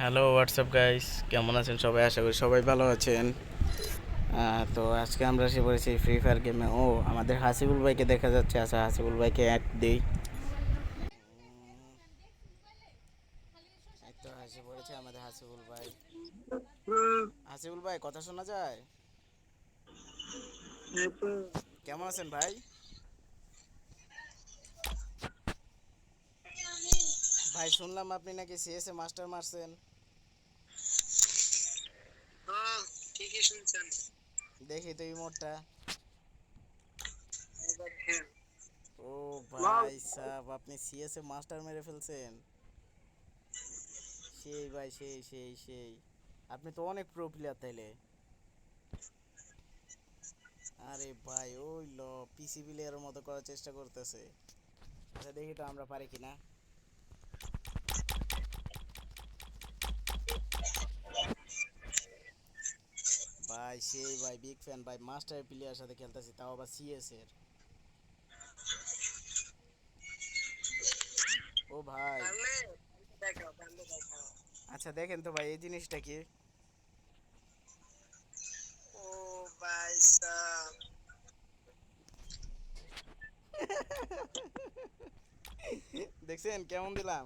Hello WhatsApp guys, কেমন আছেন সবাই? আশা করি সবাই ভালো আছেন। তো আজকে আমরা এসে পড়েছি ফ্রি ফায়ার গেমে। আমাদের হাসিবুল ভাইকে দেখা যাচ্ছে। আচ্ছা, হাসিবুল ভাইকে অ্যাড দিই। এই তো এসে পড়েছে আমাদের হাসিবুল ভাই। হাসিবুল ভাই, কথা শোনা যায়? কেমন আছেন ভাই? ভাই, শুনলাম আপনি নাকি সিএসএ মাস্টার মারছেন। হ্যাঁ, ঠিকই শুনছেন। দেখি তো ইমোটটা। এই দেখেন। ও ওয়াও, ভাই সাব, আপনি সিএসএ মাস্টার মেরে ফেলছেন। সেই ভাই, সেই আপনি তো অনেক প্রো প্লেয়ার তাইলে। আরে ভাই, ওই পিসি প্লেয়ারের মতো করার চেষ্টা করতেছে। আচ্ছা, দেখি তো আমরা পারি কিনা। ভাই সেই ভাই, বিগ ফ্যান ভাই, মাস্টার প্লেয়ার সাথে খেলতেছি, তাও আবার সিএস এর। ও ভাই, পারলে দেখাও, পারলে দেখাও। আচ্ছা দেখেন তো ভাই, এই জিনিসটা কি? ও ভাই সাব, দেখছেন কেমন দিলাম?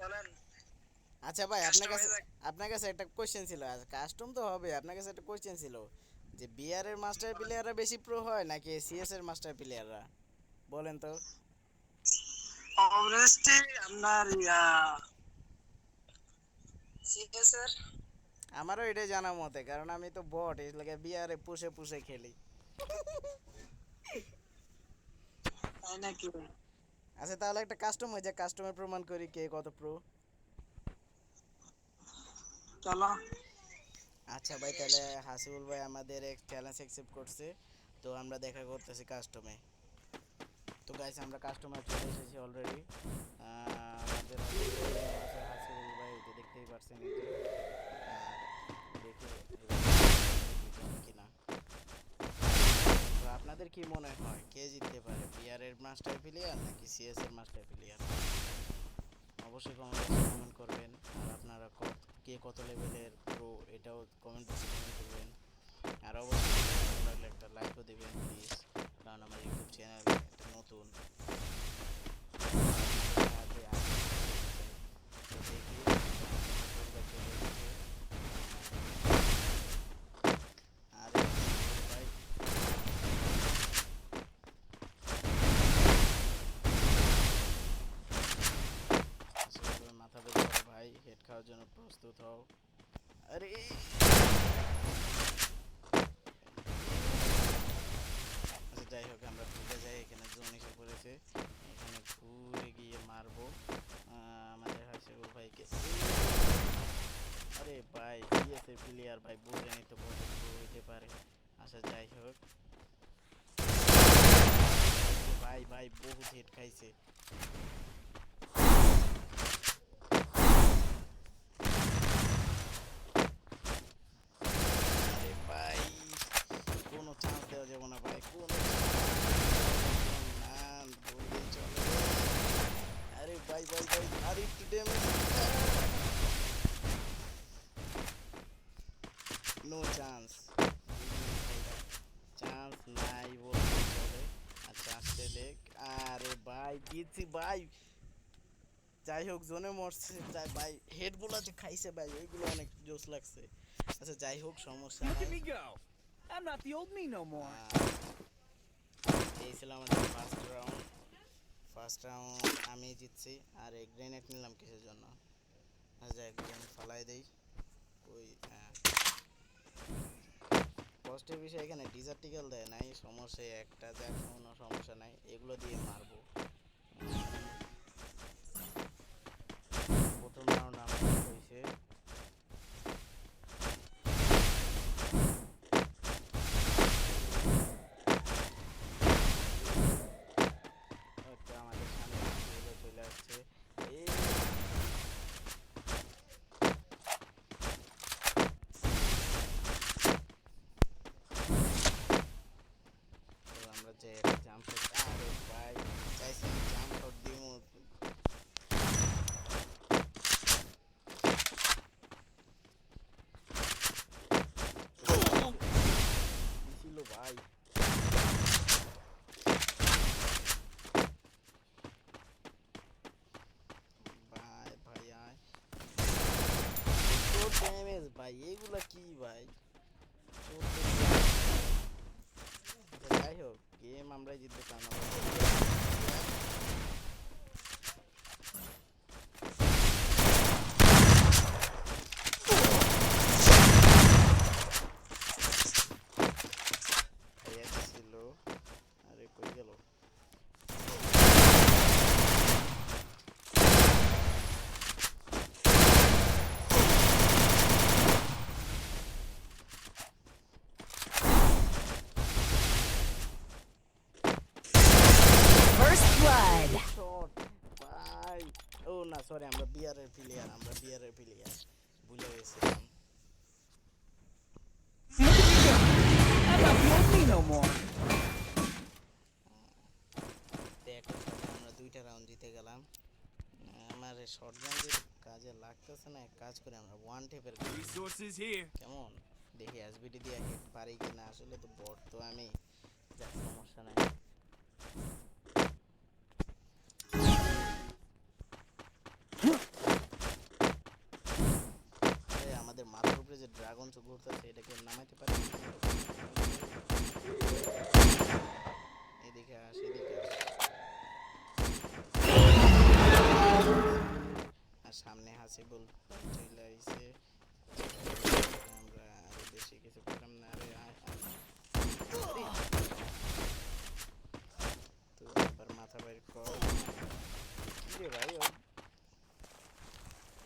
চলেন আচ্ছা ভাই, কাস্টমাইজ। আপনার কাছে একটা কোশ্চেন ছিল। কাস্টম তো হবে, আপনার কাছে একটা কোশ্চেন ছিল যে বিআর এর মাস্টার প্লেয়াররা বেশি প্রো হয় নাকি সিএস এর মাস্টার প্লেয়াররা? বলেন তো। অবভিয়াসলি আপনার সিএসআর। আমারও এটাই জানা মতে, কারণ আমি তো বট, এই লাগে বিআরে পুষে পুষে খেলি। তাই নাকি? আচ্ছা, তাহলে একটা কাস্টম হয়ে যায়, কাস্টমের প্রমাণ করি কে কত প্রো। চলো। আচ্ছা ভাই, তাহলে হাসিবুল ভাই আমাদের এক চ্যালেঞ্জ অ্যাকসেপ্ট করছে। তো আমরা দেখা করতেছি কাস্টমে। তো গাইস, আমরা কাস্টমে চলে এসেছি অলরেডি। আমাদের আছে হাসিবুল ভাই, এই যে দেখতেই পারছেন, এই যে। আর দেখে কিনা। তো আপনাদের কি মনে হয় কে জিততে পারে, বিআর এর মাস্টার প্লেয়ার নাকি সিএস এর মাস্টার প্লেয়ার? অবশ্যই কমেন্ট করবেন। আর আপনারা কে কত লেভেলের প্রো, এটাও কমেন্ট বক্সে কমেন্ট করবেন। আর অবশ্যই ভালো লাগলে একটা লাইকও দিবেন প্লিজ, কারণ আমার ইউটিউব চ্যানেল একটা নতুন। সাহায্যে আগে তো দেখি চলে এসেছে। আর ভাই, আসলে মাথা ব্যথা করে ভাই, হেড খাওয়ার জন্য প্রস্তুত হও। আরে আচ্ছা, যাই হোক, আমরা ঘুরে যাই। এখানে জোন এসে পড়েছে, এখানে ঘুরে গিয়ে মারবো আমাদের হাসিবুল ভাইকে। আরে ভাই, সিএসএ প্লেয়ার ভাই, বুঝেনি তো কত pro হইতে পারে। আচ্ছা যাই হোক, ভাই ভাই বহুত হেড খাইছে। আরে ভাই, কোনো চান্স দেওয়া যাবে না ভাই, কোনো না বললেই চলে। আরে ভাই ভাই ভাই, আর একটু ড্যামেজ। নো চান্স, চান্স নাই বলতে চলে। আর চান্স পেলে, আরে ভাই দিচ্ছি ভাই। যাই হোক, জোনে মরছে যাই ভাই, হেডগুলো যে খাইছে ভাই, ওইগুলো অনেক জোস লাগছে। আচ্ছা যাই হোক, সমস্যা Look নাই। at me go. I'm not the old me no more. এই ছিল আমাদের ফার্স্ট রাউন্ড আমি জিতছি। আর এই গ্রেনেড নিলাম কিসের জন্য? আচ্ছা যাই, গ্রেনেড ফালাই দেই। ওই কষ্টের বিষয়, এখানে ডিজার্টিক্যাল দেয় নাই, সমস্যা একটা, যাক কোনো সমস্যা নাই, এগুলো দিয়ে মারবো। প্রথম রাউন্ড আমাদের হয়েছে। আমাদের সামনে চলে আসছে। এই তো আমরা যে জাম্প, আরে ভাই চাইছি ভাই এগুলা কি ভাই? যাই হোক গেম আমরাই জিততে পারলাম। ছিল আরে কই গেল? First blood. শট ভাই। ও না সরি, আমরা বিয়ারের প্লেয়ার, ভুলে গেছিলাম। I'm not the old me no more. দেখো আমরা 2টা রাউন্ড জিতে গেলাম। আমার শটগান যে কাজে লাগতেছে না, এক কাজ করে আমরা ওয়ান টেপের Resources here. কেমন দেখি এসবিডি দিয়ে হিট পারি কিনা। আসলে তো বট তো আমি, যা সমস্যা নাই। আমাদের মাথার উপরে যে ড্রাগন চোখ ঘুরতেছে এটাকে নামাইতে পারি? এদিকে আস, এদিকে আস। আর সামনে হাসিবুল চলে আইছে। আমরা আরো বেশি কিছু পেলাম না। আরে তো আবার মাথা বাইর কর। কি রে ভাই, ও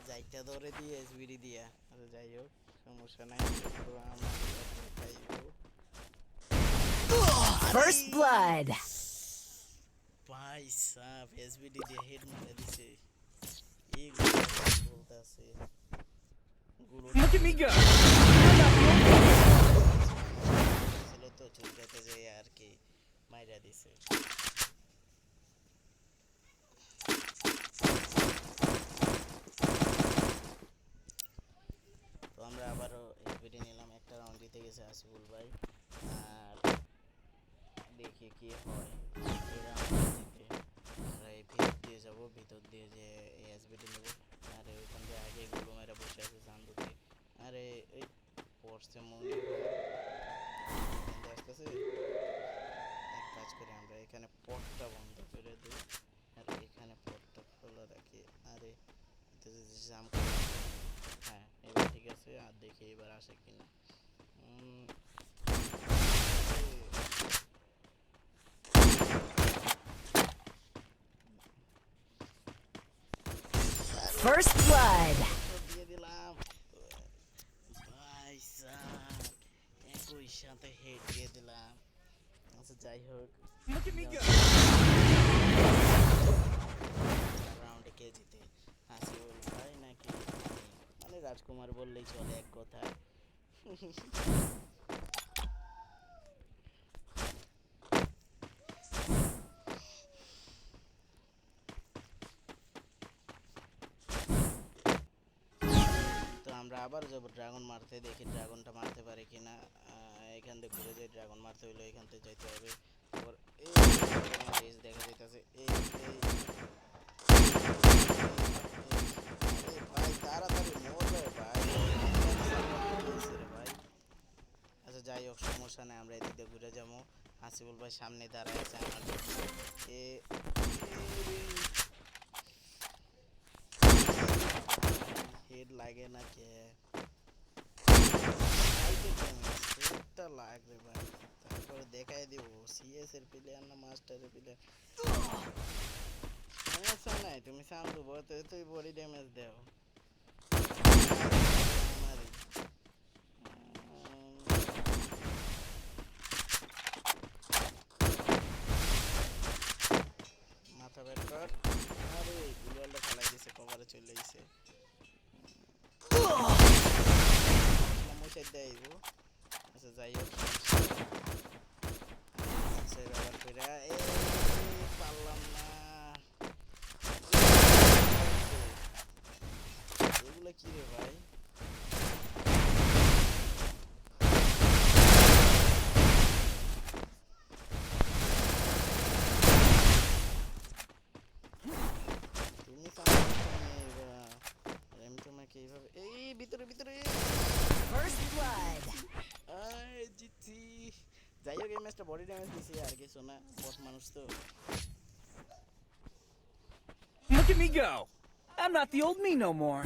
যাইটা ধরে দিয়ে এসবিডি দিয়া। আরে যাই হোক সমস্যা নাই। তো আমরা খাইবো। First blood. ভাই সাব এসবিডি দিয়ে হেড মেরে দিছে। এই বলতাছে গুলো Look at me go. I'm not the old me. ছিল তো চুলকাতে যাই আর কি মাইরা দিছে। তো আমরা আবারও এসবিডি নিলাম। একটা রাউন্ড জিতে গেছে আসিফুল ভাই। আর দেখি কি হয়। এই রাউন্ড জিতে আমরা এই ভিতর দিয়ে যাব, ভিতর দিয়ে যে এই এসবিডি নেব। আর ওইখান দিয়ে আগে গুলো মেরা বসে আছে চান্দুতে। আরে এই পড়ছে মনে আসতেছে। এক কাজ করে আমরা এখানে পটটা বন্ধ করে দিই আর এখানে পটটা খোলা রাখি। আরে এটা যদি জাম করে, হ্যাঁ এবার ঠিক আছে। আর দেখি এবার আসে কিনা। First blood. দিয়ে দিলাম ভাই সাব, একই সাথে হেড দিয়ে দিলাম। আচ্ছা যাই হোক, Look at me go. রাউন্ডে কে জিতে, হাসিবুল ভাই নাকি আমি? মানে রাজকুমার বললেই চলে এক কথায়। তো আমরা আবার যাবো ড্রাগন মারতে, দেখি ড্রাগনটা মারতে পারি কিনা। এখান থেকে ঘুরে যাই, ড্রাগন মারতে হইলো এখান থেকে যাইতে হবে। তারপর এই রেস দেখা যাইতেছে। এই ভাই তাড়াতাড়ি মরবে ভাই। ভাই আচ্ছা যাই হোক সমস্যা নেই, আমরা এদিকে ঘুরে যাবো। হাসিবুল ভাই সামনে দাঁড়ায় আছে আমার। হেড লাগে না কে? হেডটা লাগবে ভাই, তারপরে দেখাই দিব সিএস এর প্লেয়ার না মাস্টারের প্লেয়ার। সমস্যা নাই, তুমি শান্ত বলতে তুই বডি ড্যামেজ দেও। আমারই মাথা বের কর। আরে গুলালটা ফেলাই দিছে, কভারে চলে গেছে। সমস্যা দেইব। আচ্ছা যাই হোক সেই ব্যবহার করে পারলাম না। এগুলো কি রে ভাই? তুমি আমি তোমাকে এইভাবে এই ভিতরে ভিতরে First blood. জিতছি। যাই হোক এই ম্যাচটা বডি ড্যামেজ দিছি আর কিছু না, বস মানুষ তো। Look at me go! I'm not the old me no more.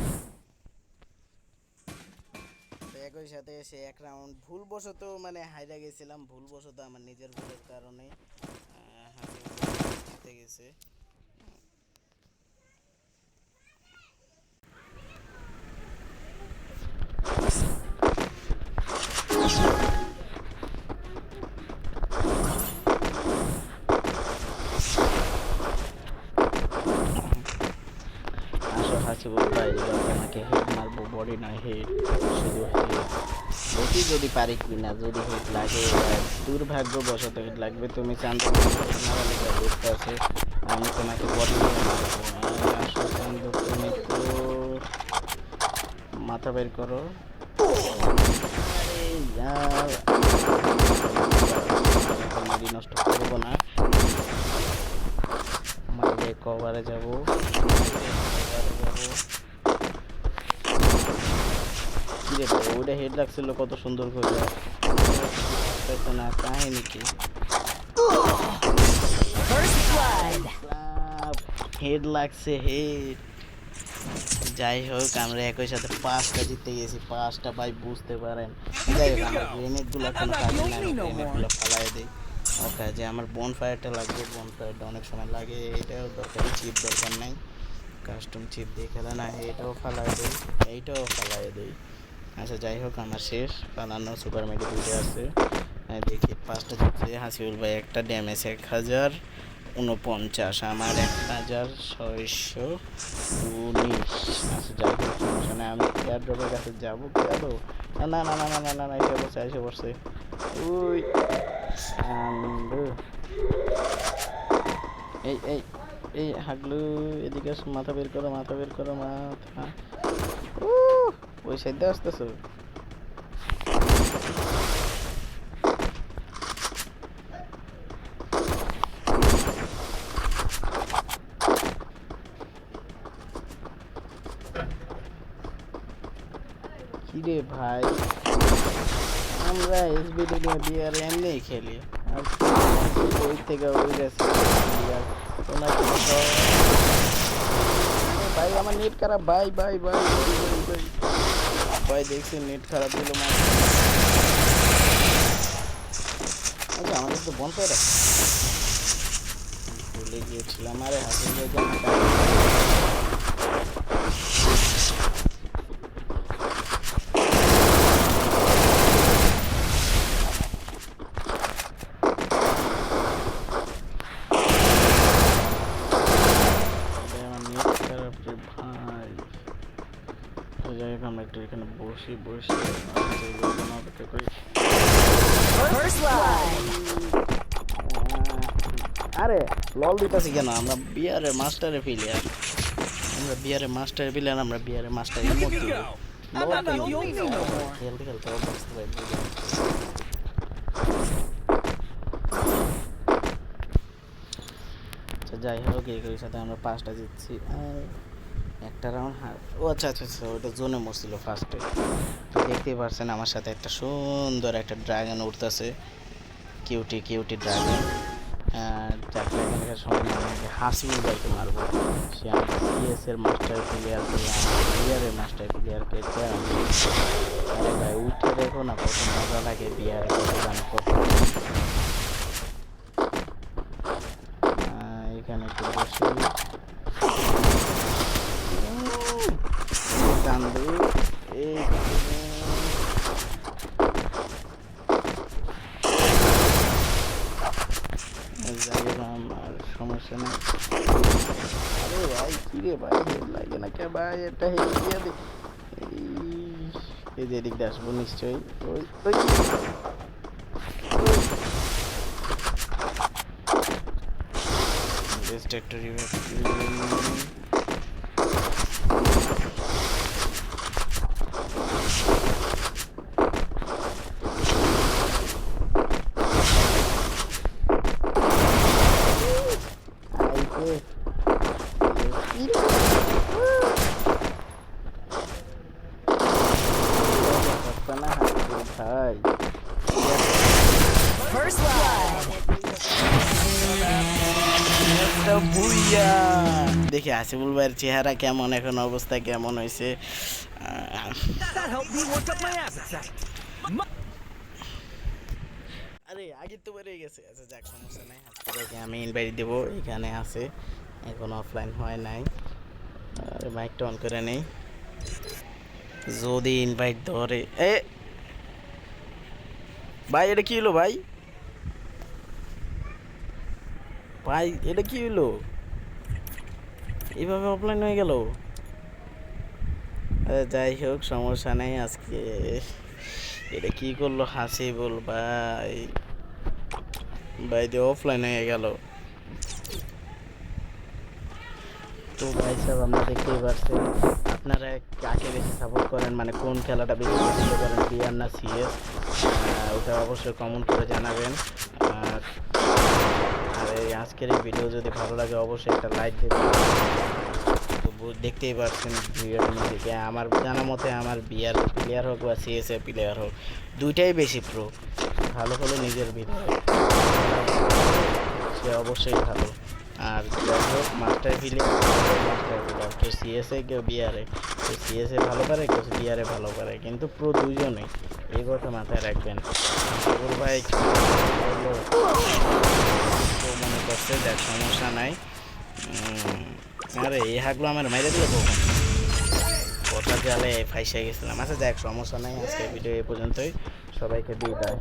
তো একই সাথে সে এক রাউন্ড ভুলবশত মানে হাইরা গেছিলাম, ভুলবশত আমার নিজের ভুলের কারণে জিতে গেছে। আসো হাসিবুল ভাই, এবার তোমাকে হেড মারবো, বডি নয় হেড, শুধু হেড। দেখি যদি পারি কিনা, যদি হেড লাগে। দুর্ভাগ্যবশত হেড লাগবে। তুমি চান্দু বুঝতে আছে, আমি তোমাকে বডি দিয়ে মারবো। আসো চান্দু, তুমি তো মাথা বের করো। আরে ইয়ার, মেডি নষ্ট করবো না, মারলে কভারে যাবো। কিরে ভাই, ওটা হেড লাগছিল কত সুন্দর করে, না কাহিনী কি? First blood. হেড লাগছে, হেড। যাই হোক আমরা একই সাথে 5টা জিতে গেছি, 5টা ভাই, বুঝতে পারেন। যাই হোক আমার গ্রেনেডগুলো কোনো কাজে না, গ্রেনেডগুলো ফালাই দিই। ওকে, যে আমার বন ফায়ারটা লাগবে, বন ফায়ারটা অনেক সময় লাগে, এটাও দরকারি, চিপ দরকার নাই, কাস্টম চিপ দিয়ে খেলা না। এটাও ফালাই দিই, এইটাও ফালাই দিই। আচ্ছা যাই হোক আমার শেষ পালানো। সুপার মেডি 2টা আছে, দেখি 5টা জিতছে। হাসিবুল ভাই একটা, ড্যামেজ 1049, আমার 1619। আচ্ছা যাই হোক সমস্যা নেই, আমি এয়ার ড্রপের কাছে যাবো। কেন না না না না না না না, এসে পড়ছে, এসে পড়ছে। ওই এই এই এই হাগলু, এদিকে মাথা বের করো, মাথা বের করো, মাথা। ওই সাইডে আসতেছো? কিরে ভাই, আমরা এসবিডি নিয়ে বিয়ার এমনি খেলি, আর ওই থেকে ওই গেছে ভাই। আমার নেট খারাপ ভাই, ভাই ভাই ভাই ভাই ভাই, দেখছি নেট খারাপ দিল। আচ্ছা আমাদের তো বন্ধ করে ভুলে গিয়েছিলাম। আরে হাসিল আমরা একটু এখানে বসি, বসে First blood. আরে লল দিতেছি কেন? আমরা বিয়ারের মাস্টারে প্লেয়ার, আমরা বিয়ারের মাস্টারে প্লেয়ার, আমরা বিয়ারের master Look at me go! I'm not the old me no more. খেলতে খেলতে অভ্যস্ত ভাই। আচ্ছা যাই হোক এই সাথে আমরা 5টা জিতছি, একটা রাউন্ড হার। ও আচ্ছা আচ্ছা আচ্ছা, ওটা জোনে মরছিল ফার্স্টে। তো দেখতেই পারছেন আমার সাথে একটা সুন্দর একটা ড্রাগন উঠতেছে, কিউটি কিউটি ড্রাগন। চারটা এখানে সময় আমাকে হাসিবুল ভাইকে মারবো। সে আমাকে সিএসের মাস্টার প্লেয়ারকে, বিয়ারের মাস্টার প্লেয়ারকে। আরে ভাই উঠে দেখো না কত মজা লাগে বিয়ারে, কত গান কত। এখানে একটু বসি, চান্দু এই আমার সমস্যা নেই। আরে ভাই কিরে ভাই, হেড লাগে না কে ভাই? একটা হেড দিয়ে দে। এই যে এদিক দিয়ে আসবো নিশ্চয়ই। ওই ওই বেস্ট একটা রিভাইভ। না ভাই First blood. একটা বুইয়া দেখি হাসিবুল ভাইয়ের চেহারা কেমন, এখন অবস্থা কেমন হয়েছে। That helped me work up my appetite. আরে আগে তো বেড়ে গেছে। আচ্ছা যাক, সমস্যা নাই। হাসিবুলকে আমি ইনভাইট দেবো, এখানে আছে, এখন অফলাইন হয় নাই। আর মাইকটা অন করে নেই, যদি ইনভাইট ধরে। এ ভাই এটা কি হলো ভাই? ভাই এটা কি হলো? এইভাবে অফলাইন হয়ে গেল। যাই হোক, সমস্যা নেই। আজকে এটা কি করলো হাসিবুল ভাই? ভাই দিয়ে অফলাইন হয়ে গেল। তো ভাই সাহেব, আমরা দেখতেই পাচ্ছেন, আপনারা কাকে বেশি সাপোর্ট করেন, মানে কোন খেলাটা বেশি পছন্দ করেন, বিআর না সিএস? ওটা অবশ্যই কমেন্ট করে জানাবেন। আর এই আজকের এই ভিডিও যদি ভালো লাগে অবশ্যই একটা লাইক দেবেন। তো দেখতেই পাচ্ছেন ভিডিওর মধ্যে, আমার জানা মতে আমার বিআর প্লেয়ার হোক বা সিএস এ প্লেয়ার হোক, দুইটাই বেশি প্রো। ভালো হলে নিজের ভিতরে সে অবশ্যই ভালো। আর যাই হোক, মাস্টার প্লেয়ার কেউ সিএসএ কেউ বিআরে, কেউ সিএসএ ভালো পারে, কেউ বিআরে ভালো পারে, কিন্তু প্রো দুজনেই, এই কথা মাথায় রাখবেন। হাসিবুল ভাই বললো মনে করছে, দেখ সমস্যা নাই। আরে এই হাগলো আমার মেরে দিল কখন? কথা জালে ফাইসে গেছিলাম। আচ্ছা দেখ সমস্যা নাই, আজকের ভিডিও এই পর্যন্তই। সবাইকে বিদায়।